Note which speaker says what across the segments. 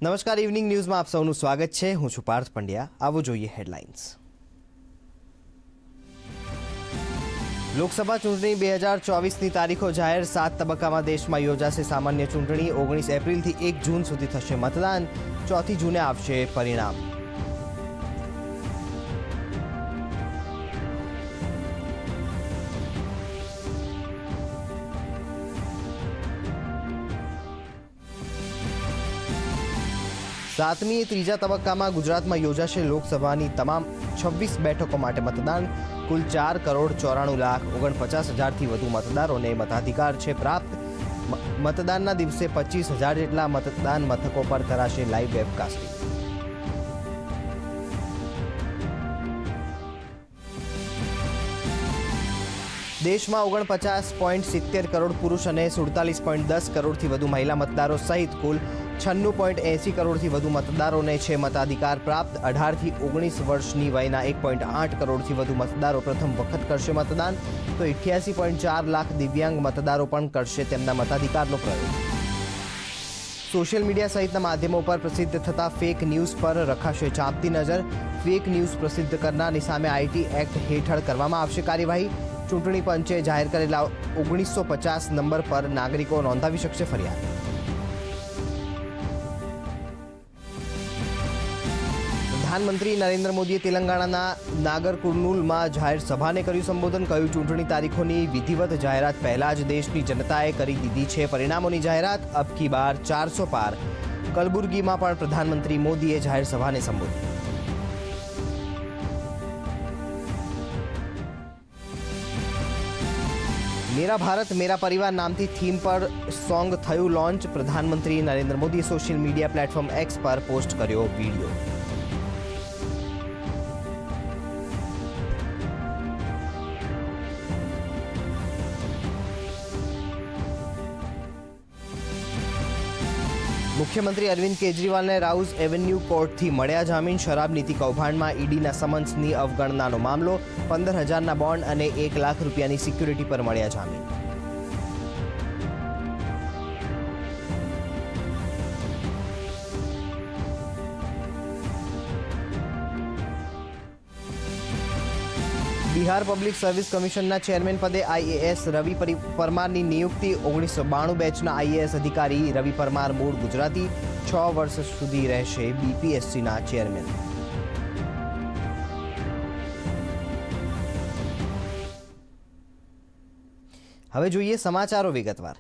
Speaker 1: નમસ્કાર, ઇવનિંગ ન્યૂઝમાં આપ સૌનું સ્વાગત છે. હું છું પાર્થ પંડ્યા. આવો જોઈએ હેડલાઇન્સ. લોકસભા ચૂંટણી 2024ની તારીખો જાહેર. 7 તબક્કામાં દેશમાં યોજાશે સામાન્ય ચૂંટણી. 19 એપ્રિલથી 1 જૂન સુધી થશે મતદાન. 4 જૂને આવશે પરિણામ. સાતમી ત્રીજા તબક્કામાં ગુજરાતમાં યોજાશે લોકસભાની તમામ 26 બેઠકો માટે મતદાન. કુલ 4,94,49,000થી વધુ મતદારોને મતાધિકાર છે પ્રાપ્ત. મતદાનના દિવસે 25,000 જેટલા મતદાન મથકો પર કરાશે લાઈવ વેબકાસ્ટિંગ. દેશમાં 49.70 કરોડ પુરુષ અને 47.10 કરોડથી વધુ મહિલા મતદારો સહિત કુલ 96.80 કરોડથી વધુ મતદારોને છે મતાધિકાર પ્રાપ્ત. 18થી 19 વર્ષની વયના 1.8 કરોડથી વધુ મતદારો પ્રથમ વખત કરશે મતદાન, તો 88.4 લાખ દિવ્યાંગ મતદારો પણ કરશે તેમના મતાધિકારનો પ્રયોગ. સોશિયલ મીડિયા સહિતના માધ્યમો પર પ્રસિદ્ધ થતા ફેક ન્યૂઝ પર રખાશે ચાંપતી નજર. ફેક ન્યૂઝ પ્રસિદ્ધ કરનારની સામે આઈટી એક્ટ હેઠળ કરવામાં આવશે કાર્યવાહી. ચૂંટણી પંચે જાહેર કરેલા 1950 નંબર પર નાગરિકો નોંધાવી શકશે ફરિયાદ. પ્રધાનમંત્રી નરેન્દ્ર મોદીએ તેલંગાણાના નાગર કુર્નૂલમાં જાહેર સભાને કર્યું સંબોધન. કહ્યું, ચૂંટણી તારીખોની વિધિવત જાહેરાત પહેલા જ દેશની જનતાએ કરી દીધી છે પરિણામોની જાહેરાત. અબ કી બાર 400 પાર. કલબુર્ગીમાં પણ પ્રધાનમંત્રી મોદીએ જાહેર સભાને સંબોધી. મેરા ભારત મેરા પરિવાર નામથી થીમ પર સોંગ થયું લોન્ચ. પ્રધાનમંત્રી નરેન્દ્ર મોદીએ સોશિયલ મીડિયા પ્લેટફોર્મ એક્સ પર પોસ્ટ કર્યો વિડીયો. મુખ્યમંત્રી અરવિંદ કેજરીવાલને રાઉઝ એવન્યુ કોર્ટથી મળ્યા જામીન. શરાબ નીતિ કૌભાંડમાં ઈડીના સમન્સની અવગણનાનો મામલો. 15,000ના બોન્ડ અને 1 લાખ રૂપિયાની સિક્યુરિટી પર મળ્યા જામીન. બિહાર પબ્લિક સર્વિસ કમિશનના ચેરમેન પદે આઈએએસ રવિ પરમારની નિયુક્તિ. 1992 બેચના આઈએએસ અધિકારી રવિ પરમાર મૂળ ગુજરાતી, 6 વર્ષ સુધી રહેશે બીપીએસસીના ચેરમેન. હવે જોઈએ સમાચારો વિગતવાર.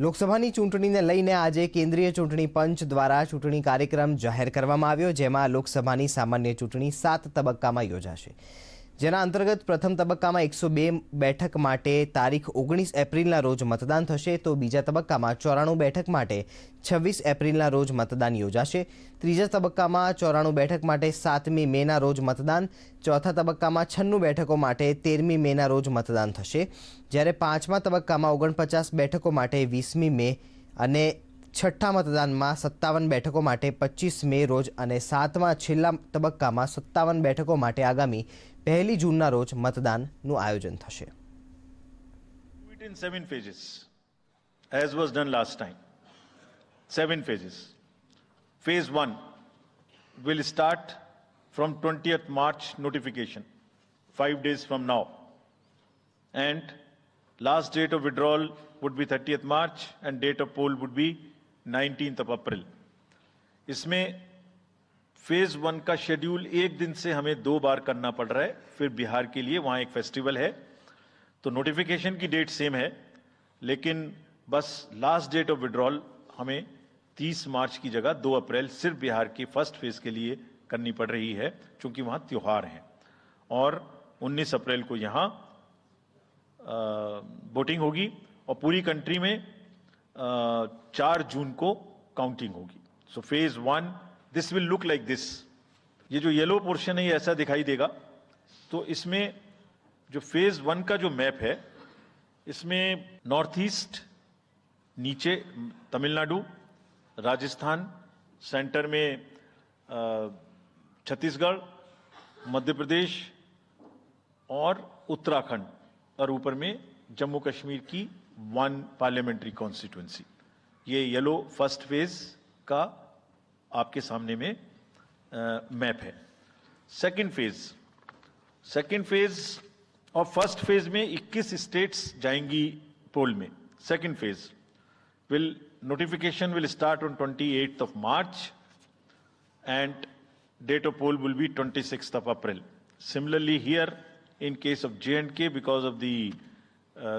Speaker 1: લોકસભાની ચૂંટણીને લઈને આજે કેન્દ્રીય ચૂંટણી પંચ દ્વારા ચૂંટણી કાર્યક્રમ જાહેર કરવામાં આવ્યો, જેમાં લોકસભાની સામાન્ય ચૂંટણી 7 તબક્કામાં યોજાશે. જેના અંતર્ગત પ્રથમ તબક્કામાં 102 બેઠક માટે તારીખ 19 એપ્રિલના રોજ મતદાન થશે, તો બીજા તબક્કામાં 94 બેઠક માટે 26 એપ્રિલના રોજ મતદાન યોજાશે. ત્રીજા તબક્કામાં 94 બેઠક માટે 7મી મેના રોજ મતદાન. ચોથા તબક્કામાં 96 બેઠકો માટે 13મી મેના રોજ મતદાન થશે, જ્યારે પાંચમા તબક્કામાં 49 બેઠકો માટે 20મી મે અને છઠ્ઠા મતદાનમાં 57 બેઠકો માટે 25 મે રોજ અને સાતમા છેલ્લા તબક્કામાં 57 બેઠકો માટે આગામી 1 જૂનના રોજ મતદાનનું આયોજન થશે.
Speaker 2: In 7 phases, as was done last time. 7 phases. Phase 1 will start from 20th March notification, 5 days from now. And last date of withdrawal would be 30th March and date of poll would be 19th of April. इसमें phase 1 का schedule एक दिन से हमें 2 बार करना पड़ रहा है. फिर बिहार के लिए वहां एक फेस्टिवल है, तो नोटिफिकेशन की डेट सेम है, लेकिन बस लास्ट डेट ऑफ विड्रॉल हमें 30 मार्च की जगह 2 अप्रैल सिर्फ बिहार की फर्स्ट फेज के लिए करनी पड़ रही है, क्योंकि वहां त्योहार हैं. और 19 अप्रैल को यहां वोटिंग होगी और पूरी कंट्री में 4 जून को काउंटिंग होगी. So phase 1 this will look like this. ये जो येलो पोर्शन है ये ऐसा दिखाई देगा. तो इसमें जो फेज 1 का जो मैप है, इसमें नॉर्थ ईस्ट, नीचे तमिलनाडु, राजस्थान, सेंटर में छत्तीसगढ़, मध्य प्रदेश और उत्तराखंड, और ऊपर में जम्मू कश्मीर की 1 पार्लियामेंट्री कॉन्स्टिट्यूंसी. ये येलो फर्स्ट फेज का आपके सामने में मैप है। सेकंड फेज और फर्स्ट फेज में 21 स्टेट्स जाएंगी पोल में। Second phase notification will start on 28th of March and date of poll will be 26th of April. Similarly here in case of J&K, because of the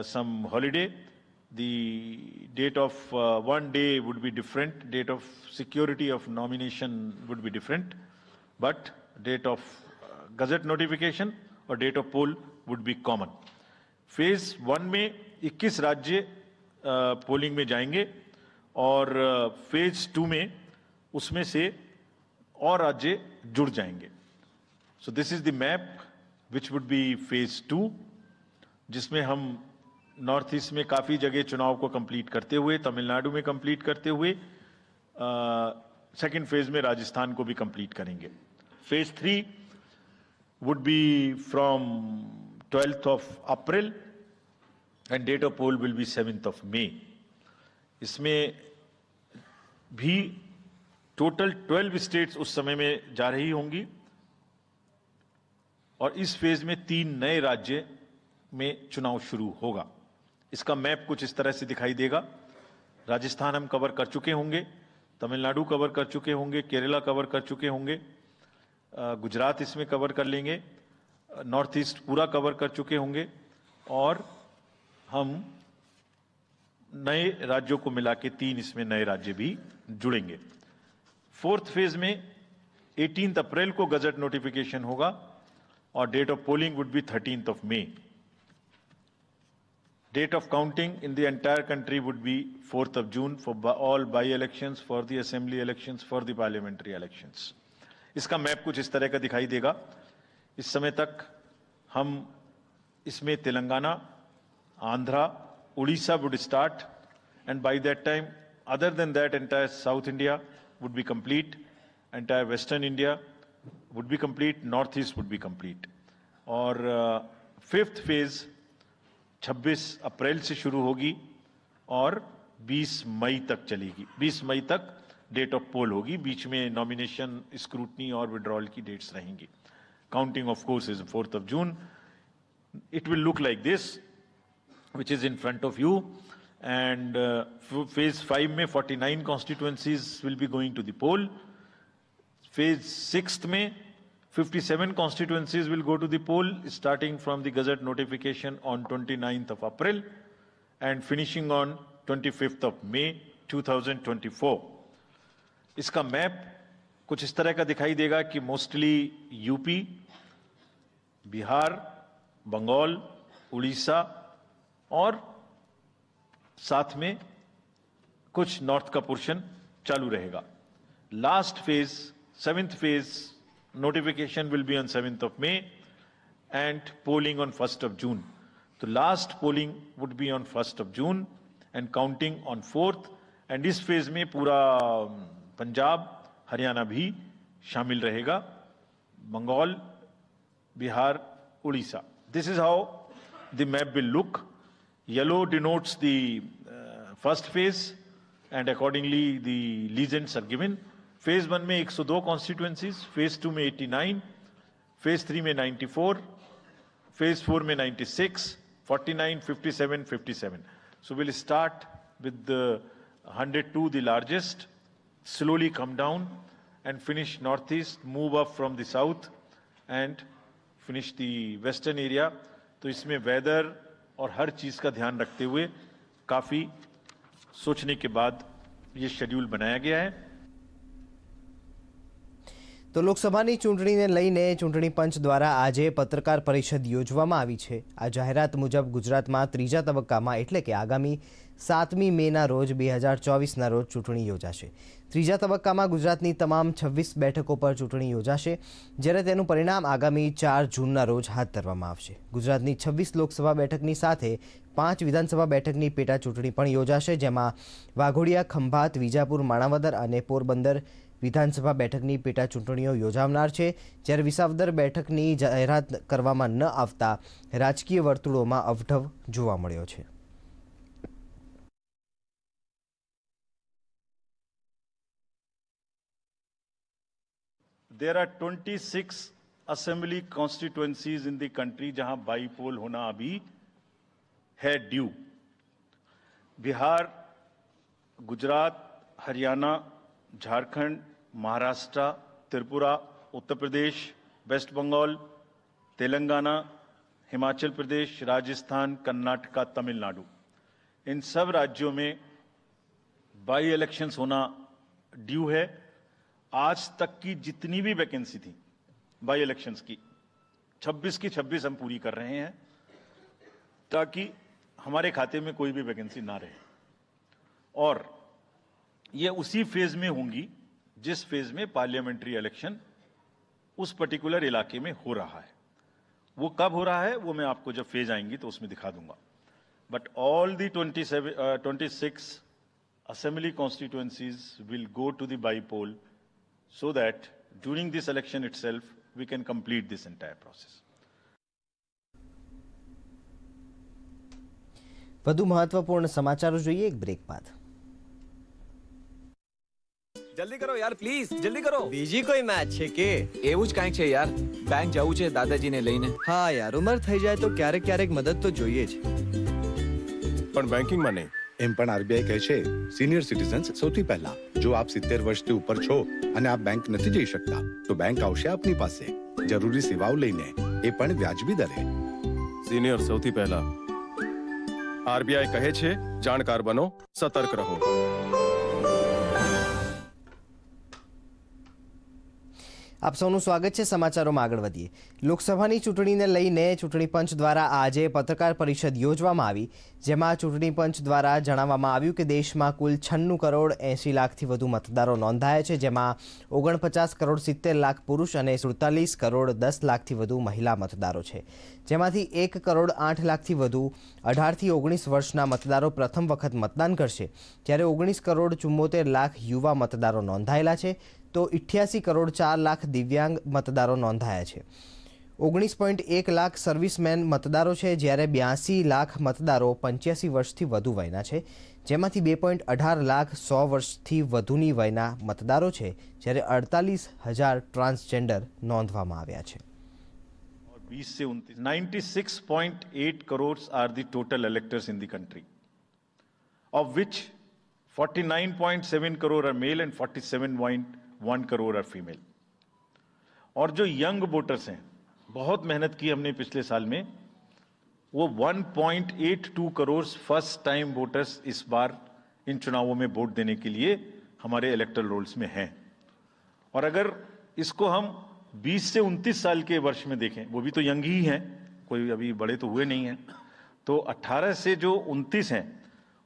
Speaker 2: some holiday, the date of one day would be different, date of security of nomination would be different, but date of gazette notification or date of poll would be common. Phase 1 में 21 राज्य polling में जाएंगे और phase 2 में उसमें से और राज्य जुड़ जाएंगे। So this is the map which would be phase 2, जिसमें हम नॉर्थ ईस्ट में काफी जगह चुनाव को कंप्लीट करते हुए, तमिलनाडु में कंप्लीट करते हुए सेकंड फेज में राजस्थान को भी कंप्लीट करेंगे। Phase 3 would be from 12th of April and date of poll will be 7th of May. इसमें भी टोटल 12 स्टेट्स उस समय में जा रही होंगी और इस फेज में 3 नए राज्य में चुनाव शुरू होगा। इसका मैप कुछ इस तरह से दिखाई देगा। राजस्थान हम कवर कर चुके होंगे, तमिलनाडु कवर कर चुके होंगे, केरला कवर कर चुके होंगे, गुजरात इसमें कवर कर लेंगे, नॉर्थ ईस्ट पूरा कवर कर चुके होंगे और हम नए राज्यों को मिला के 3 इसमें नए राज्य भी जुड़ेंगे। फोर्थ फेज में 18 अप्रैल को गजट नोटिफिकेशन होगा और date of polling would be 13th of May. Date of counting in the entire country would be 4th of June for all by-elections, for the assembly elections, for the parliamentary elections. इसका map कुछ इस तरह का दिखाई देगा। इस समय तक हम इसमें Telangana, Andhra, Orissa would start and by that time other than that entire South India would be complete, entire Western India would be complete, North East would be complete. और फिफ्थ फेज 26 अप्रैल से शुरू होगी और 20 मई तक चलेगी। 20 मई तक डेट ऑफ पोल होगी, बीच में नॉमिनेशन, स्क्रूटनी और विड्रॉल की डेट्स रहेंगी। Counting of course is 4th of June. It will look like this, which is in front of you. And phase 5 में 49 constituencies will be going to the poll. Phase 6 में 57 constituencies will go to the poll, starting from the gazette notification on 29th of April and finishing on 25th of May 2024. इसका map कुछ इस तरह का दिखाई देगा कि मोस्टली यूपी, बिहार, बंगाल, उड़ीसा और साथ में कुछ नॉर्थ का पोर्शन चालू रहेगा। Last phase, 7th phase notification will be on 7th of May and polling on 1st of June. तो last polling would be on 1st of June and counting on 4th। And इस phase में पूरा पंजाब, हरियाणा भी शामिल रहेगा, Bengal, Bihar, Orissa. This is how the map will look. Yellow denotes the first phase and accordingly the legends are given. Phase 1 में 102 constituencies, phase 2 में 89, phase 3 में 94, phase 4 में 96, 49, 57, 57. So we'll start with the 102, the largest, slowly come down and finish northeast, move up from the south and finish the western area. तो इसमें weather और हर चीज का ध्यान रखते हुए काफी सोचने के बाद ये शेड्यूल बनाया गया है।
Speaker 1: તો લોકસભાની ચૂંટણીને લઈને ચૂંટણી પંચ દ્વારા આજે પત્રકાર પરિષદ યોજવામાં આવી છે। આ જાહેરાત મુજબ ગુજરાતમાં ત્રીજા તબક્કામાં એટલે કે આગામી 7મી મેના રોજ 2024ના રોજ ચૂંટણી યોજાશે। ત્રીજા તબક્કામાં ગુજરાતની તમામ 26 બેઠકો પર ચૂંટણી યોજાશે, જ્યારે તેનું પરિણામ આગામી 4 જૂનના રોજ હાથ ધરવામાં આવશે। ગુજરાતની 26 લોકસભા બેઠકની સાથે 5 વિધાનસભા બેઠકની પેટા ચૂંટણી પણ યોજાશે, જેમાં વાઘોડિયા, ખંભાત, વિજાપુર, માણાવદર અને પોરબંદર વિધાનસભા બેઠકની પેટા ચૂંટણીઓ યોજાનાર છે, જ્યારે વિસાવદર બેઠકની જાહેરાત કરવામાં ન આવતા રાજકીય વર્તુળોમાં અવઢવ જોવા મળ્યો છે।
Speaker 2: there are 26 assembly constituencies in the country जहां बाईपोल होना अभी है ड्यू। बिहार, गुजरात, हरियाणा, झारखंड, महाराष्ट्र, त्रिपुरा, उत्तर प्रदेश, वेस्ट बंगाल, तेलंगाना, हिमाचल प्रदेश, राजस्थान, कर्नाटका, तमिलनाडु, इन सब राज्यों में बाई इलेक्शंस होना ड्यू है। आज तक की जितनी भी वैकेंसी थी बाई इलेक्शंस की 26 की 26 हम पूरी कर रहे हैं ताकि हमारे खाते में कोई भी वैकेंसी ना रहे। और ये उसी फेज में होंगी जिस फेज में पार्लियामेंट्री इलेक्शन उस पर्टिकुलर इलाके में हो रहा है। वो कब हो रहा है वो मैं आपको जब फेज आएंगी तो उसमें दिखा दूंगा। But all the 26 assembly constituencies will go to the by-poll so that during this election itself we can complete this entire process.
Speaker 1: વધુ મહત્વપૂર્ણ સમાચારો જોઈએ એક બ્રેક બાદ।
Speaker 3: જલ્દી કરો યાર પ્લીઝ જલ્દી કરો।
Speaker 4: બીજી કોઈ મેચ છે કે?
Speaker 3: એવું જ કાંઈક છે યાર, બેંક જવું છે દાદાજીને લઈને।
Speaker 4: હા યાર, ઉંમર થઈ જાય તો ક્યારેક ક્યારેક મદદ તો જોઈએ જ।
Speaker 5: પણ બેંકિંગમાં નહીં।
Speaker 6: એમ પણ આરબીઆઈ કહે છે સિનિયર સિટીઝન્સ સૌથી પહેલા। જો આપ 70 વર્ષથી ઉપર છો અને આપ બેંક નથી જઈ શકતા તો બેંક આવશે આપની પાસે જરૂરી સેવાઓ લઈને, એ પણ વ્યાજબી દરે।
Speaker 5: સિનિયર સૌથી પહેલા। આરબીઆઈ કહે છે જાણકાર બનો, સતર્ક રહો।
Speaker 1: આપ સૌનું સ્વાગત છે। સમાચારોમાં આગળ વધીએ। લોકસભાની ચૂંટણીને લઈને ચૂંટણી પંચ દ્વારા આજે પત્રકાર પરિષદ યોજવામાં આવી, જેમાં ચૂંટણી પંચ દ્વારા જણાવવામાં આવ્યું કે દેશમાં કુલ 96 કરોડ 80 લાખથી વધુ મતદારો નોંધાયા છે, જેમાં 49 કરોડ 70 લાખ પુરુષ અને 47 કરોડ 10 લાખથી વધુ મહિલા મતદારો છે, જેમાંથી 1 કરોડ 8 લાખથી વધુ 18 થી 19 વર્ષના મતદારો પ્રથમ વખત મતદાન કરશે, જ્યારે 19 કરોડ 74 લાખ યુવા મતદારો નોંધાયેલા છે, તો 88 કરોડ 4 લાખ દિવ્યાંગ મતદારો નોંધાયા છે। 19.1 લાખ સર્વિસમેન મતદારો છે, જ્યારે 82 લાખ મતદારો 85 વર્ષથી વધુ વયના છે, જેમાંથી 2.18 લાખ 100 વર્ષથી વધુની વયના મતદારો છે, જ્યારે 48,000 ટ્રાન્સજેન્ડર નોંધવામાં આવ્યા છે।
Speaker 2: 20 से 29 96.8 crores are the total electors in the country, of which 49.7 crore are male and 47.1 crore are female। और जो यंग वोटर्स हैं, बहुत मेहनत की हमने पिछले साल में, वो 1.82 करोड़ फर्स्ट टाइम वोटर्स इस बार इन चुनावों में वोट देने के लिए हमारे इलेक्टोरल रोल्स में हैं। और अगर इसको हम 20 से 29 साल के वर्ष में देखें, वो भी तो यंग ही हैं, कोई अभी बड़े तो हुए नहीं हैं, तो 18 से जो 29 हैं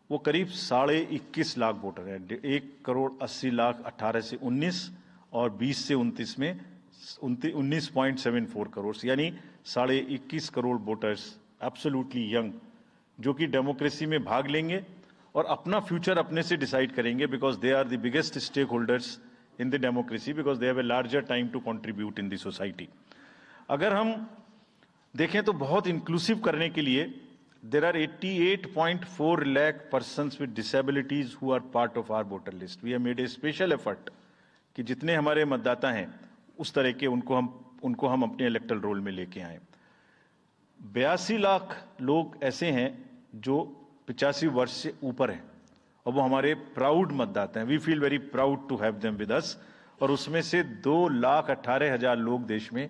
Speaker 2: वो करीब 21.5 लाख वोटर हैं। 1 करोड़ 80 लाख 18 से 19 और 20 से 29 में 19.74 करोड़, यानी 21.5 करोड़ वोटर्स एब्सोल्युटली यंग, जो कि डेमोक्रेसी में भाग लेंगे और अपना फ्यूचर अपने से डिसाइड करेंगे, because they are the biggest stake holders in the democracy, because they have a larger time to contribute in the society. अगर हम देखें तो बहुत इंक्लूसिव करने के लिए there are 88.4 lakh persons with disabilities who are part of our voter list. We have made a special effort कि जितने हमारे मतदाता हैं उस तरह के उनको हम अपने इलेक्टोरल रोल में लेके आए। 82 लाख लोग ऐसे हैं जो 85 वर्ष से ऊपर हैं और वो हमारे प्राउड मतदाता हैं। We feel very proud to have them with us. और उसमें से 2,18,000 लोग देश में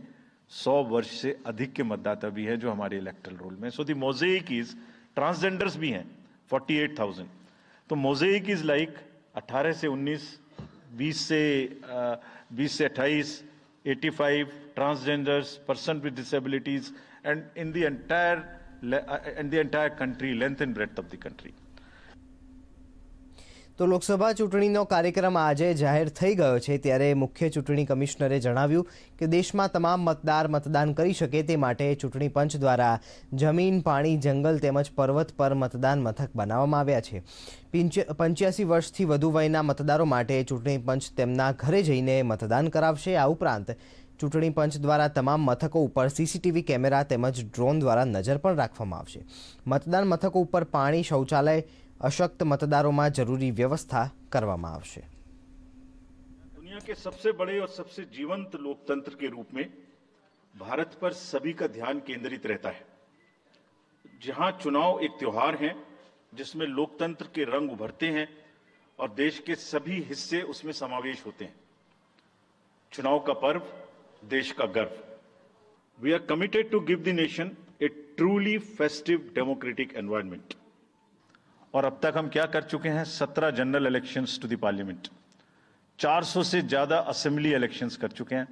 Speaker 2: 100 वर्ष से अधिक के मतदाता भी हैं जो हमारे इलेक्टोरल रोल में। So the mosaic is, transgenders भी हैं 48,000। तो मोज़ेक इज लाइक 18 से 19, 20 से 28, 85 transgenders, person with disabilities, and in the entire country, length and breadth of the country.
Speaker 1: તો લોકસભા ચૂંટણીનો કાર્યક્રમ આજે જાહેર થઈ ગયો છે, ત્યારે મુખ્ય ચૂંટણી કમિશનરે જણાવ્યું કે દેશમાં તમામ મતદાર મતદાન કરી શકે તે માટે ચૂંટણી પંચ દ્વારા જમીન, પાણી, જંગલ તેમજ પર્વત પર મતદાન મથક બનાવવામાં આવ્યા છે। 85 વર્ષથી વધુ વયના મતદારો માટે ચૂંટણી પંચ તેમના ઘરે જઈને મતદાન કરાવશે। આ ઉપરાંત ચૂંટણી પંચ દ્વારા તમામ મથકો ઉપર સીસીટીવી કેમેરા તેમજ ડ્રોન દ્વારા નજર પણ રાખવામાં આવશે। મતદાન મથકો ઉપર પાણી, શૌચાલય, અશક્ત મતદારોમાં જરૂરી વ્યવસ્થા કરવામાં આવશે।
Speaker 2: दुनिया दुनिया के सबसे बड़े और सबसे जीवंत लोकतंत्र के रूप में भारत पर सभी का ध्यान केंद्रित रहता है। जहां चुनाव एक त्योहार है जिसमें लोकतंत्र के रंग उभरते हैं और देश के सभी हिस्से उसमें समावेश होते हैं। चुनाव का पर्व, देश का गर्व। We are committed to give the nation a truly festive democratic environment. और अब तक हम क्या कर चुके हैं? 17 general elections to the parliament, 400 से ज्यादा असेंबली इलेक्शंस कर चुके हैं।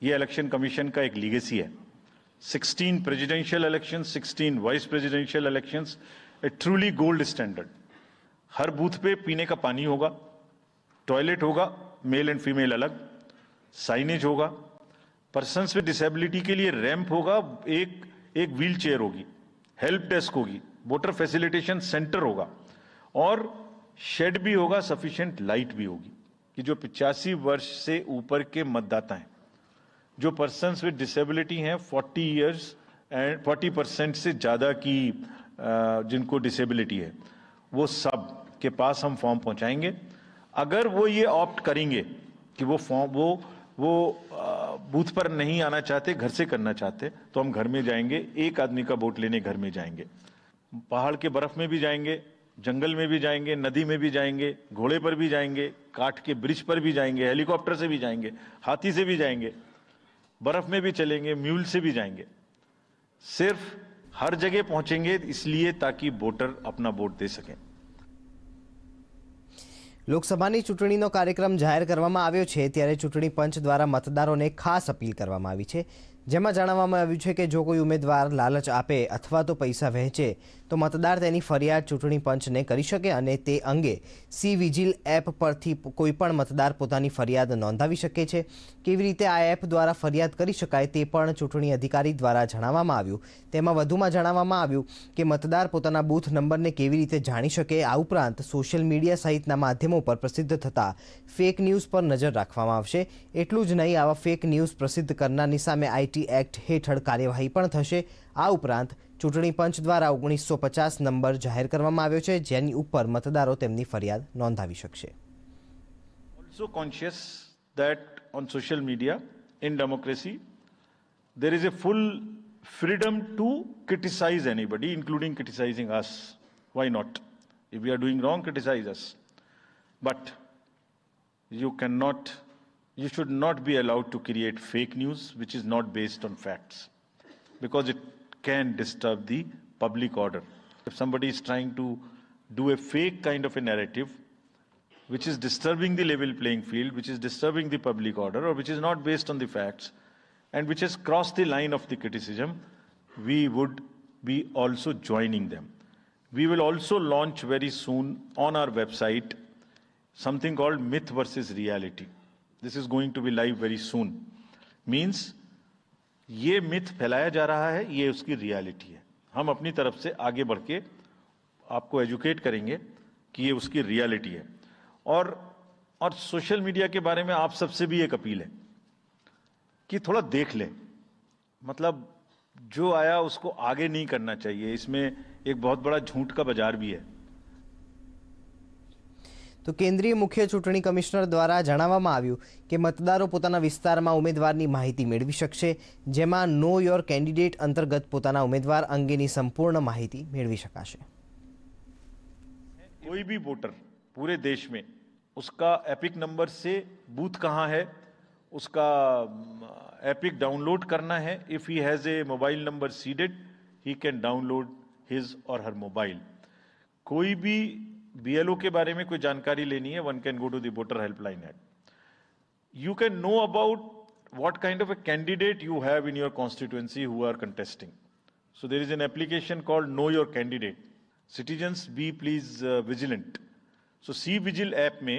Speaker 2: ये इलेक्शन कमीशन का एक लीगेसी है। 16 presidential elections, 16 vice presidential elections, a truly gold standard. हर बूथ पे पीने का पानी होगा, टॉयलेट होगा, मेल एंड फीमेल अलग, साइनेज होगा, पर्सन्स विद डिसेबिलिटी के लिए रैंप होगा, एक व्हील चेयर होगी, हेल्प डेस्क होगी, वोटर फैसिलिटेशन सेंटर होगा और शेड भी होगा, सफिशिएंट लाइट भी होगी कि जो 85 वर्ष से ऊपर के मतदाता हैं, जो पर्सन्स विद डिसेबिलिटी हैं, 40 इयर्स एंड 40% से ज्यादा की जिनको डिसेबिलिटी है, वो सब के पास हम फॉर्म पहुंचाएंगे। अगर वो ये ऑप्ट करेंगे कि वो फॉर्म वो बूथ पर नहीं आना चाहते, घर से करना चाहते, तो हम घर में जाएंगे, एक आदमी का वोट लेने घर में जाएंगे। पहाड़ के बर्फ में भी जाएंगे, जंगल में भी जाएंगे, नदी में भी जाएंगे, घोड़े पर भी जाएंगे, काठ के ब्रिज पर भी जाएंगे, हेलीकॉप्टर से भी जाएंगे, हाथी से भी जाएंगे, बर्फ में भी चलेंगे, म्यूल से भी जाएंगे। सिर्फ हर जगह पहुंचेंगे इसलिए ताकि वोटर अपना वोट दे सकें।
Speaker 1: લોકસભાની ચૂંટણીનો કાર્યક્રમ જાહેર કરવામાં આવ્યો છે ત્યારે ચૂંટણી પંચ દ્વારા મતદારોને ખાસ અપીલ કરવામાં આવી છે, જેમાં જણાવવામાં આવ્યું છે કે જો કોઈ ઉમેદવાર લાલચ આપે અથવા તો પૈસા વહેંચે તો મતદાર તેની ફરિયાદ ચૂંટણી પંચને કરી શકે અને તે અંગે સી વિજિલ એપ પરથી કોઈપણ મતદાર પોતાની ફરિયાદ નોંધાવી શકે છે। કેવી રીતે આ એપ દ્વારા ફરિયાદ કરી શકાય તે પણ ચૂંટણી અધિકારી દ્વારા જણાવવામાં આવ્યું। તેમાં વધુમાં જણાવવામાં આવ્યું કે મતદાર પોતાના બૂથ નંબરને કેવી રીતે જાણી શકે। આ ઉપરાંત સોશિયલ મીડિયા સહિતના માધ્યમો પર પ્રસિદ્ધ થતા ફેક ન્યૂઝ પર નજર રાખવામાં આવશે। એટલું જ નહીં, આવા ફેક ન્યૂઝ પ્રસિદ્ધ કરનારની સામે આઈટી એક્ટ હેઠળ કાર્યવાહી પણ થશે। આ ઉપરાંત ચૂંટણી પંચ દ્વારા 1950 નંબર જાહેર કરવામાં આવ્યો છે, જેની ઉપર મતદારો તેમની ફરિયાદ નોંધાવી શકશે।
Speaker 2: Also conscious that on social media in democracy there is a full freedom to criticize anybody, including criticizing us. Why not? If we are doing wrong, criticize us. But you should not be allowed to create fake news which is not based on facts, because it can disturb the public order. If somebody is trying to do a fake kind of a narrative which is disturbing the level playing field, which is disturbing the public order, or which is not based on the facts and which has crossed the line of the criticism, we would be also joining them. We will also launch very soon on our website something called Myth versus Reality. This is going to be live very soon. Means ये myth फैलाया जा रहा है, ये उसकी reality है। हम अपनी तरफ से आगे बढ़ के आपको एजुकेट करेंगे कि ये उसकी रियलिटी है। और सोशल मीडिया के बारे में आप सबसे भी एक अपील है कि थोड़ा देख लें, मतलब जो आया उसको आगे नहीं करना चाहिए। इसमें एक बहुत बड़ा झूठ का बाजार भी है।
Speaker 1: તો કેન્દ્રીય મુખ્ય ચૂંટણી કમિશનર દ્વારા જણાવવામાં આવ્યું કે મતદારો પોતાના વિસ્તારમાં ઉમેદવારની માહિતી મેળવી શકશે, જેમાં નો યોર કેન્ડિડેટ અંતર્ગત પોતાના ઉમેદવાર અંગેની સંપૂર્ણ માહિતી મેળવી શકાશે।
Speaker 2: कोई भी वोटर पूरे देश में उसका एपिक नंबर से बूथ कहाँ है, उसका एपिक डाउनलोड करना है। If he has a mobile number seeded, he can download his और हर मोबाइल। कोई भी बीएलओ के बारे में कोई जानकारी लेनी है, one can go to the voter helpline app. You can know about what kind of a candidate you have in your constituency who are contesting. So there is an application called Know Your Candidate. Citizens, be please vigilant. So C vigil app में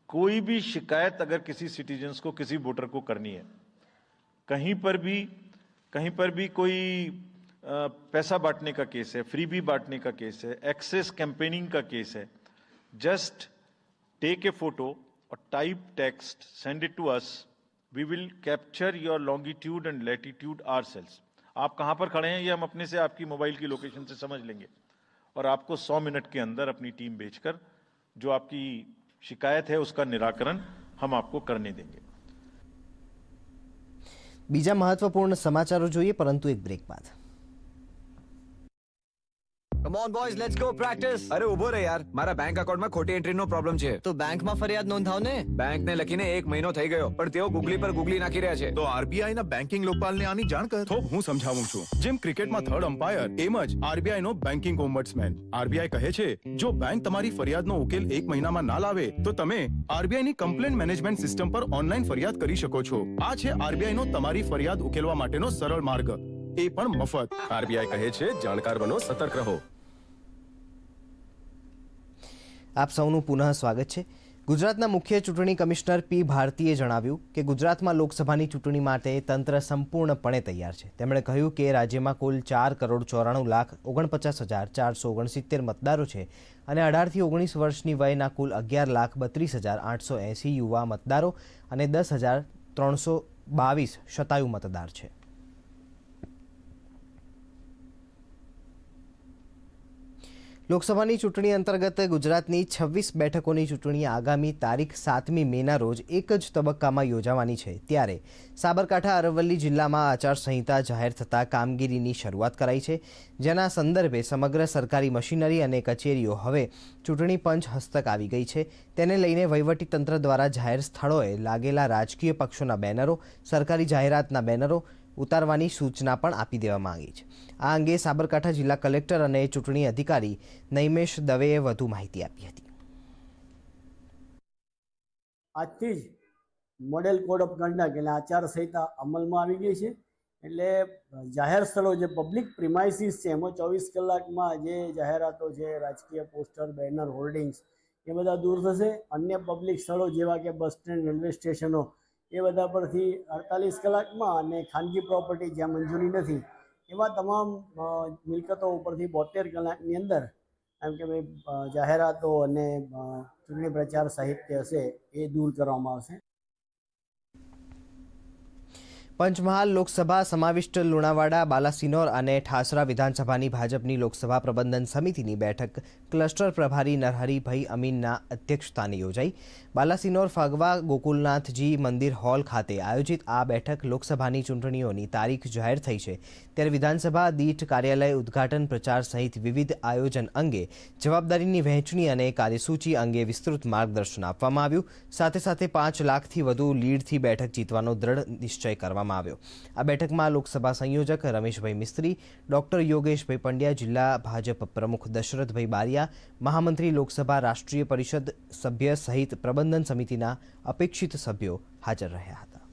Speaker 2: कोई भी शिकायत अगर किसी citizens को, किसी voter को करनी है, कहीं पर भी कोई पैसा बांटने का केस है, फ्रीबी बांटने का केस है, एक्सेस कैंपेनिंग का केस है, जस्ट टेक ए फोटो और type text, send it to us. We will capture your longitude and latitude ourselves. आप कहां पर खड़े हैं ये हम अपने से आपकी मोबाइल की लोकेशन से समझ लेंगे और आपको 100 मिनट के अंदर अपनी टीम भेजकर जो आपकी शिकायत है उसका निराकरण हम आपको करने देंगे।
Speaker 1: બીજા મહત્વપૂર્ણ સમાચારો જોઈએ, પરંતુ એક બ્રેક બાદ.
Speaker 3: Come on boys, let's go practice. અરે ઉભો રહે યાર, મારા બેંક એકાઉન્ટમાં ખોટી એન્ટ્રીનો પ્રોબ્લેમ છે.
Speaker 4: તો બેંકમાં ફરિયાદ નોંધાવ ને.
Speaker 3: બેંકને લખીને 1 મહિનો થઈ ગયો, પણ તેઓ ગુગલી પર ગુગલી નાખી રહ્યા છે.
Speaker 7: તો આરબીઆઈ ના બેન્કિંગ લોકપાલને આની જાણ કર.
Speaker 5: તો હું સમજાવું છું. જેમ ક્રિકેટમાં થર્ડ અમ્પાયર, એમ જ આરબીઆઈ નો બેન્કિંગ ઓમ્બડ્સમેન. આરબીઆઈ કહે છે, જો બેંક તમારી ફરિયાદનો ઉકેલ 1 મહિનામાં ના લાવે તો તમે આરબીઆઈ ની કમ્પ્લેન્ટ મેનેજમેન્ટ સિસ્ટમ પર ઓનલાઈન ફરિયાદ કરી શકો છો. આ છે આરબીઆઈ નો તમારી ફરિયાદ ઉકેલવા માટેનો સરળ માર્ગ, એ પણ મફત. આરબીઆઈ કહે છે, જાણકાર બનો, સતર્ક રહો.
Speaker 1: આપ સૌનું પુનઃ સ્વાગત છે. ગુજરાતના મુખ્ય ચૂંટણી કમિશનર પી ભારતીએ જણાવ્યું કે ગુજરાતમાં લોકસભાની ચૂંટણી માટે તંત્ર સંપૂર્ણપણે તૈયાર છે. તેમણે કહ્યું કે રાજ્યમાં કુલ 4,94,49,469 મતદારો છે અને 18થી 19 વર્ષની વયના કુલ 11,32,880 યુવા મતદારો અને 10,322 શતાયુ મતદાર છે. લોકસભાની ચૂંટણી અંતર્ગત ગુજરાતની 26 બેઠકોની ચૂંટણી આગામી તારીખ 7મી મેના રોજ એક જ તબક્કામાં યોજાવાની છે. ત્યારે સાબરકાંઠા અરવલ્લી જિલ્લામાં આચારસંહિતા જાહેર થતાં કામગીરીની શરૂઆત કરાઈ છે, જેના સંદર્ભે સમગ્ર સરકારી મશીનરી અને કચેરીઓ હવે ચૂંટણી પંચ હસ્તક આવી ગઈ છે. તેને લઈને વહીવટીતંત્ર દ્વારા જાહેર સ્થળોએ લાગેલા રાજકીય પક્ષોના બેનરો, સરકારી જાહેરાતના બેનરો ઉતારવાની સૂચના પણ આપી દેવામાં આવી છે. આ અંગે સાબરકાંઠા જિલ્લા કલેક્ટર અને ચૂંટણી અધિકારી નૈમેશ દવેએ વધુ માહિતી આપી હતી.
Speaker 8: આજથી જ મોડેલ કોડ ઓફ કન્ડક્ટ એટલે આચારસંહિતા અમલમાં આવી ગઈ છે. એટલે જાહેર સ્થળો જે પબ્લિક પ્રિમાઇસીસ છે એમાં 24 કલાકમાં જે જાહેરાતો છે, રાજકીય પોસ્ટર, બેનર, હોર્ડિંગ્સ એ બધા દૂર થશે. અન્ય પબ્લિક સ્થળો જેવા કે બસ સ્ટેન્ડ, રેલવે સ્ટેશનો એ બધા પરથી 48 કલાકમાં અને ખાનગી પ્રોપર્ટી જ્યાં મંજૂરી નથી એવા તમામ મિલકતો ઉપરથી 72 કલાકની અંદર એમ કે ભાઈ જાહેરાતો અને ચૂંટણી પ્રચાર સાહિત્ય હશે એ દૂર કરવામાં આવશે.
Speaker 1: પંચમહાલ લોકસભા સમાવિષ્ટ લુણાવાડા, બાલાસિનોર અને ઠાસરા વિધાનસભાની ભાજપની લોકસભા પ્રબંધન સમિતિની બેઠક ક્લસ્ટર પ્રભારી નરહરીભાઈ અમીનના અધ્યક્ષસ્થાને યોજાઈ. બાલાસિનોર ફાગવા ગોકુલનાથજી મંદિર હોલ ખાતે આયોજિત આ બેઠક લોકસભાની ચૂંટણીઓની તારીખ જાહેર થઈ છે, ત્યારે વિધાનસભા દીઠ કાર્યાલય ઉદ્ઘાટન, પ્રચાર સહિત વિવિધ આયોજન અંગે જવાબદારીની વહેંચણી અને કાર્યસૂચિ અંગે વિસ્તૃત માર્ગદર્શન આપવામાં આવ્યું. સાથે સાથે 5 લાખથી વધુ લીડથી બેઠક જીતવાનો દ્રઢ નિશ્ચય કરવામાં આવ્યો. આ બેઠકમાં લોકસભા સંયોજક રમેશભાઈ મિસ્ત્રી, ડોક્ટર યોગેશભાઈ પંડ્યા, જિલ્લા ભાજપ પ્રમુખ દશરથભાઈ બારિયા, મહામંત્રી, લોકસભા રાષ્ટ્રીય પરિષદ સભ્ય સહિત પ્રબંધન સમિતિના અપેક્ષિત સભ્યો હાજર રહ્યા હતા.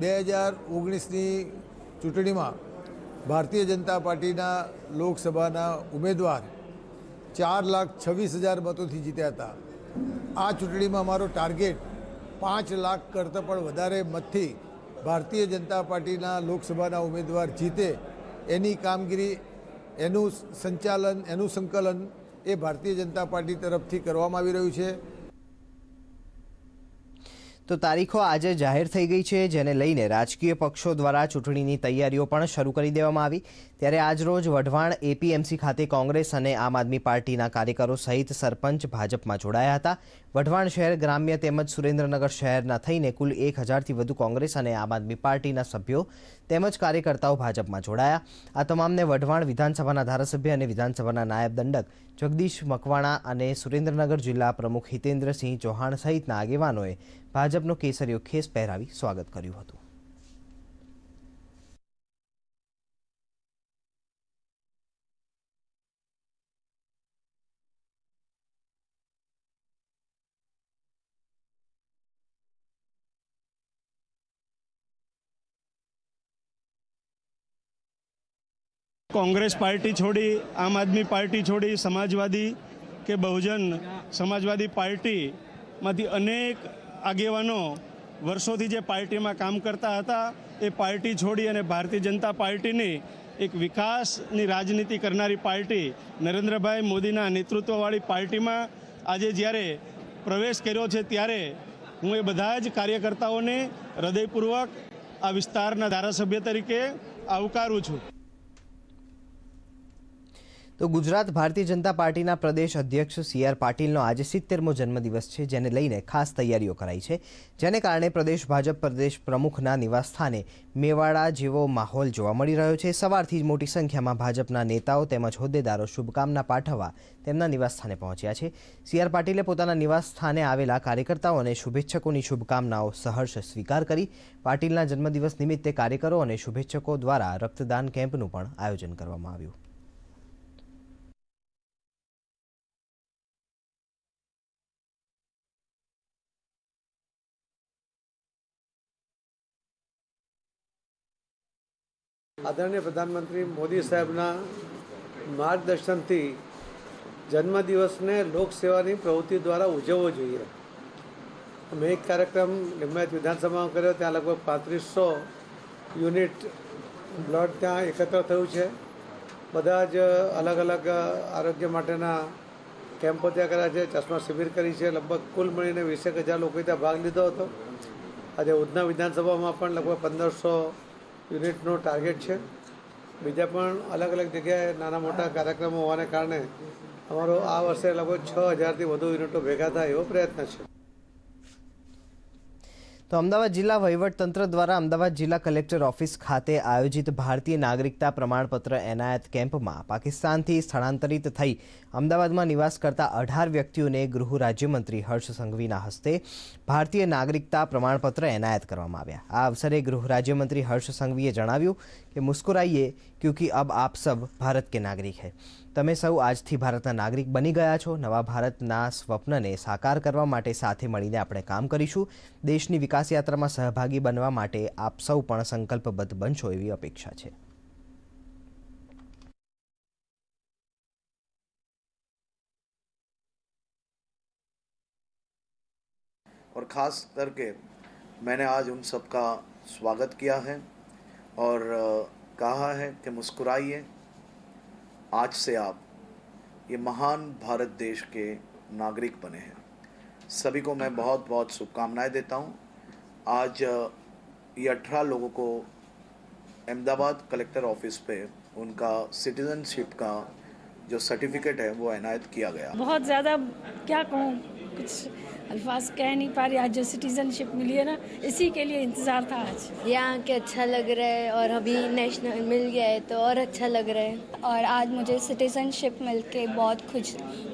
Speaker 9: 2019ની ચૂંટણીમાં ભારતીય જનતા પાર્ટીના લોકસભાના ઉમેદવાર 4,26,000 મતોથી જીત્યા હતા. આ ચૂંટણીમાં અમારો ટાર્ગેટ 5 લાખ કરતાં પણ વધારે મતથી ભારતીય જનતા પાર્ટીના લોકસભાના ઉમેદવાર જીતે એની કામગીરી, એનું સંચાલન, એનું સંકલન એ ભારતીય જનતા પાર્ટી તરફથી કરવામાં આવી રહ્યું છે.
Speaker 1: તો તારીખો આજે જાહેર થઈ ગઈ છે, જેને લઈને રાજકીય પક્ષો દ્વારા ચૂંટણીની તૈયારીઓ પણ શરૂ કરી દેવામાં આવી. ત્યારે આજરોજ વઢવાણ એપીએમસી ખાતે કોંગ્રેસ અને આમ આદમી પાર્ટીના કાર્યકરો સહિત સરપંચ ભાજપમાં જોડાયા હતા. વઢવાણ શહેર ગ્રામ્ય તેમજ સુરેન્દ્રનગર શહેરના થઈને કુલ 1,000થી વધુ કોંગ્રેસ અને આમ આદમી પાર્ટીના સભ્યો તેમજ કાર્યકર્તાઓ ભાજપમાં જોડાયા. આ તમામને વઢવાણ વિધાનસભાના ધારાસભ્ય અને વિધાનસભાના નાયબ દંડક જગદીશ મકવાણા અને સુરેન્દ્રનગર જિલ્લા પ્રમુખ હિતેન્દ્રસિંહ ચૌહાણ સહિતના આગેવાનોએ ભાજપનો કેસરીયો ખેસ પહેરાવી સ્વાગત કર્યું હતું.
Speaker 10: कांग्रेस पार्टी छोड़ी, आम आदमी पार्टी छोड़ी, समाजवादी के बहुजन समाजवादी पार्टी में अनेक આગેવાનો વર્ષોથી જે પાર્ટીમાં કામ કરતા હતા એ પાર્ટી છોડી અને ભારતીય જનતા પાર્ટીની એક વિકાસની રાજનીતિ કરનારી પાર્ટી નરેન્દ્રભાઈ મોદીના નેતૃત્વવાળી પાર્ટીમાં આજે જ્યારે પ્રવેશ કર્યો છે, ત્યારે હું એ બધા જ કાર્યકર્તાઓને હૃદયપૂર્વક આ વિસ્તારના ધારાસભ્ય તરીકે આવકારું છું.
Speaker 1: તો ગુજરાત ભારતીય જનતા પાર્ટીના પ્રદેશ અધ્યક્ષ CR પાટીલનો આજે 70મો જન્મદિવસ છે, જેને લઈને ખાસ તૈયારીઓ કરાઈ છે, જેને કારણે પ્રદેશ ભાજપ પ્રદેશ પ્રમુખના નિવાસસ્થાને મેવાડા જેવો માહોલ જોવા મળી રહ્યો છે। સવારથી જ મોટી સંખ્યામાં ભાજપના નેતાઓ તેમજ હોદ્દેદારો શુભકામના પાઠવવા તેમના નિવાસસ્થાને પહોંચ્યા છે। CR પાટીલે પોતાના નિવાસસ્થાને આવેલા કાર્યકર્તાઓ અને શુભેચ્છકોની શુભકામનાઓ સહર્ષ સ્વીકાર કરી પાટીલના જન્મદિવસ નિમિત્તે કાર્યકરો અને શુભેચ્છકો દ્વારા રક્તદાન કેમ્પનું પણ આયોજન કરવામાં આવ્યું।
Speaker 11: આદરણીય પ્રધાનમંત્રી મોદી સાહેબના માર્ગદર્શનથી જન્મદિવસને લોકસેવાની પ્રવૃત્તિ દ્વારા ઉજવવો જોઈએ। મેં એક કાર્યક્રમ લિંબાયત વિધાનસભામાં કર્યો, ત્યાં લગભગ 3500 યુનિટ બ્લડ ત્યાં એકત્ર થયું છે। બધા જ અલગ અલગ આરોગ્ય માટેના કેમ્પો ત્યાં કર્યા છે, ચશ્મા શિબિર કરી છે। લગભગ કુલ મળીને 20,000 લોકોએ ત્યાં ભાગ લીધો હતો। આજે ઉધના વિધાનસભામાં પણ લગભગ 1500 યુનિટનો ટાર્ગેટ છે। બીજા પણ અલગ અલગ જગ્યાએ નાના મોટા કાર્યક્રમો હોવાને કારણે અમારો આ વર્ષે લગભગ 6,000થી વધુ યુનિટો ભેગા થાય એવો પ્રયત્ન છે।
Speaker 1: તો અમદાવાદ જિલ્લા વહીવટતંત્ર દ્વારા અમદાવાદ જિલ્લા કલેક્ટર ઓફિસ ખાતે આયોજિત ભારતીય નાગરિકતા પ્રમાણપત્ર એનાયત કેમ્પમાં પાકિસ્તાનથી સ્થળાંતરિત થઈ અમદાવાદમાં નિવાસ કરતા 18 વ્યક્તિઓને ગૃહ રાજ્યમંત્રી હર્ષ સંઘવીના હસ્તે ભારતીય નાગરિકતા પ્રમાણપત્ર એનાયત કરવામાં આવ્યા। આ અવસરે ગૃહ રાજ્યમંત્રી હર્ષ સંઘવીએ જણાવ્યું કે મુસ્કુરાઈએ ક્યોંકि અબ આપ સબ ભારત કે નાગરિક હૈ। તમે સૌ આજથી ભારતના નાગરિક બની ગયા છો। નવા ભારતના સ્વપ્નને સાકાર કરવા માટે સાથે મળીને આપણે કામ કરીશું। દેશની વિકાસ યાત્રામાં સહભાગી બનવા માટે આપ સૌ પણ સંકલ્પબદ્ધ બનશો એવી અપેક્ષા છે।
Speaker 12: और ख़ास करके मैंने आज उन सब का स्वागत किया है और कहा है कि मुस्कुराइए, आज से आप ये महान भारत देश के नागरिक बने हैं। सभी को मैं बहुत बहुत शुभकामनाएं देता हूँ। आज ये 18 लोगों को अहमदाबाद कलेक्टर ऑफिस पे उनका सिटीजनशिप का जो सर्टिफिकेट है वो एनायत किया गया।
Speaker 13: बहुत ज़्यादा क्या कहूँ, कुछ अल्फाज कह नहीं पा रही। आज जो सिटीजनशिप मिली है ना, इसी के लिए इंतज़ार था। आज
Speaker 14: यहाँ के अच्छा लग रहा है और अभी नेशनल मिल गया है तो और अच्छा लग रहा है।
Speaker 15: और आज मुझे सिटीजनशिप मिलके बहुत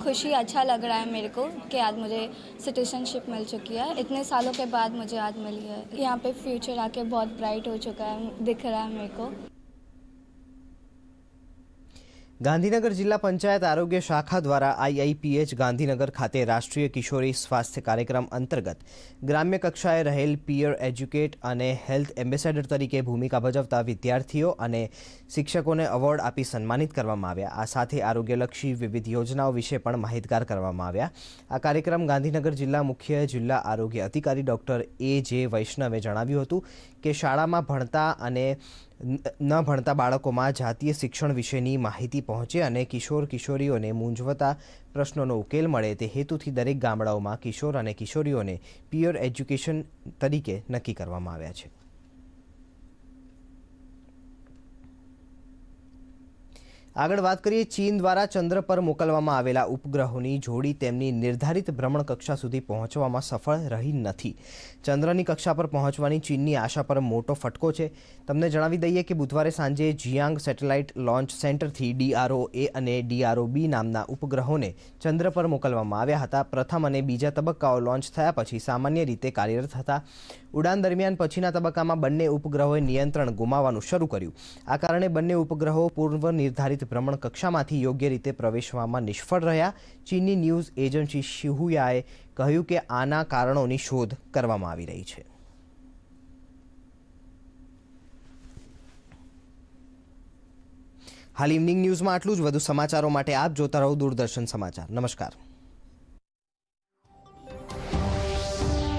Speaker 15: खुशी अच्छा लग रहा है मेरे को कि आज मुझे सिटीजनशिप मिल चुकी है। इतने सालों के बाद मुझे आज मिली है। यहाँ पे फ्यूचर आके बहुत ब्राइट हो चुका है, दिख रहा है मेरे को।
Speaker 1: ગાંધીનગર જિલ્લા પંચાયત આરોગ્ય શાખા દ્વારા IIPH ગાંધીનગર ખાતે રાષ્ટ્રીય કિશોરી સ્વાસ્થ્ય કાર્યક્રમ અંતર્ગત ગ્રામ્ય કક્ષાએ રહેલ પિયર એજ્યુકેટ અને હેલ્થ એમ્બેસેડર તરીકે ભૂમિકા ભજવતા વિદ્યાર્થીઓ અને શિક્ષકોને એવોર્ડ આપી સન્માનિત કરવામાં આવ્યા। આ સાથે આરોગ્યલક્ષી વિવિધ યોજનાઓ વિશે પણ માહિતગાર કરવામાં આવ્યા। આ કાર્યક્રમ ગાંધીનગર જિલ્લા મુખ્ય જિલ્લા આરોગ્ય અધિકારી ડોક્ટર AJ વૈષ્ણવે જણાવ્યું હતું કે શાળામાં ભણતા અને ન ભણતા બાળકોમાં જાતીય શિક્ષણ વિશેની માહિતી પહોંચે અને કિશોર કિશોરીઓને મૂંઝવતા પ્રશ્નોનો ઉકેલ મળે તે હેતુથી દરેક ગામડાઓમાં કિશોર અને કિશોરીઓને પિયર એજ્યુકેશન તરીકે નક્કી કરવામાં આવ્યા છે। આગળ વાત કરીએ, ચીન દ્વારા ચંદ્ર પર મોકલવામાં આવેલા ઉપગ્રહોની જોડી તેમની નિર્ધારિત ભ્રમણ કક્ષા સુધી પહોંચવામાં સફળ રહી નથી। ચંદ્રની કક્ષા પર પહોંચવાની ચીનની આશા પર મોટો ફટકો છે। તમને જણાવી દઈએ કે બુધવારે સાંજે જિયાંગ સેટેલાઇટ લોન્ચ સેન્ટરથી DRO-A અને DRO-B નામના ઉપગ્રહોને ચંદ્ર પર મોકલવામાં આવ્યા હતા। પ્રથમ અને બીજા તબક્કાઓ લોન્ચ થયા પછી સામાન્ય રીતે કાર્યરત હતા। ઉડાન દરમિયાન પછીના તબક્કામાં બંને ઉપગ્રહોએ નિયંત્રણ ગુમાવવાનું શરૂ કર્યું। આ કારણે બંને ઉપગ્રહો પૂર્વ નિર્ધારિત ભ્રમણ કક્ષામાંથી યોગ્ય રીતે પ્રવેશવામાં નિષ્ફળ રહ્યા। ચીનની ન્યૂઝ એજન્સી શિહુયાએ કહ્યું કે આના કારણોની શોધ કરવામાં આવી રહી છે। હાલ ઇવનિંગ ન્યૂઝમાં આટલું જ। વધુ સમાચારો માટે આપ જોતા રહો દૂરદર્શન સમાચાર। નમસ્કાર।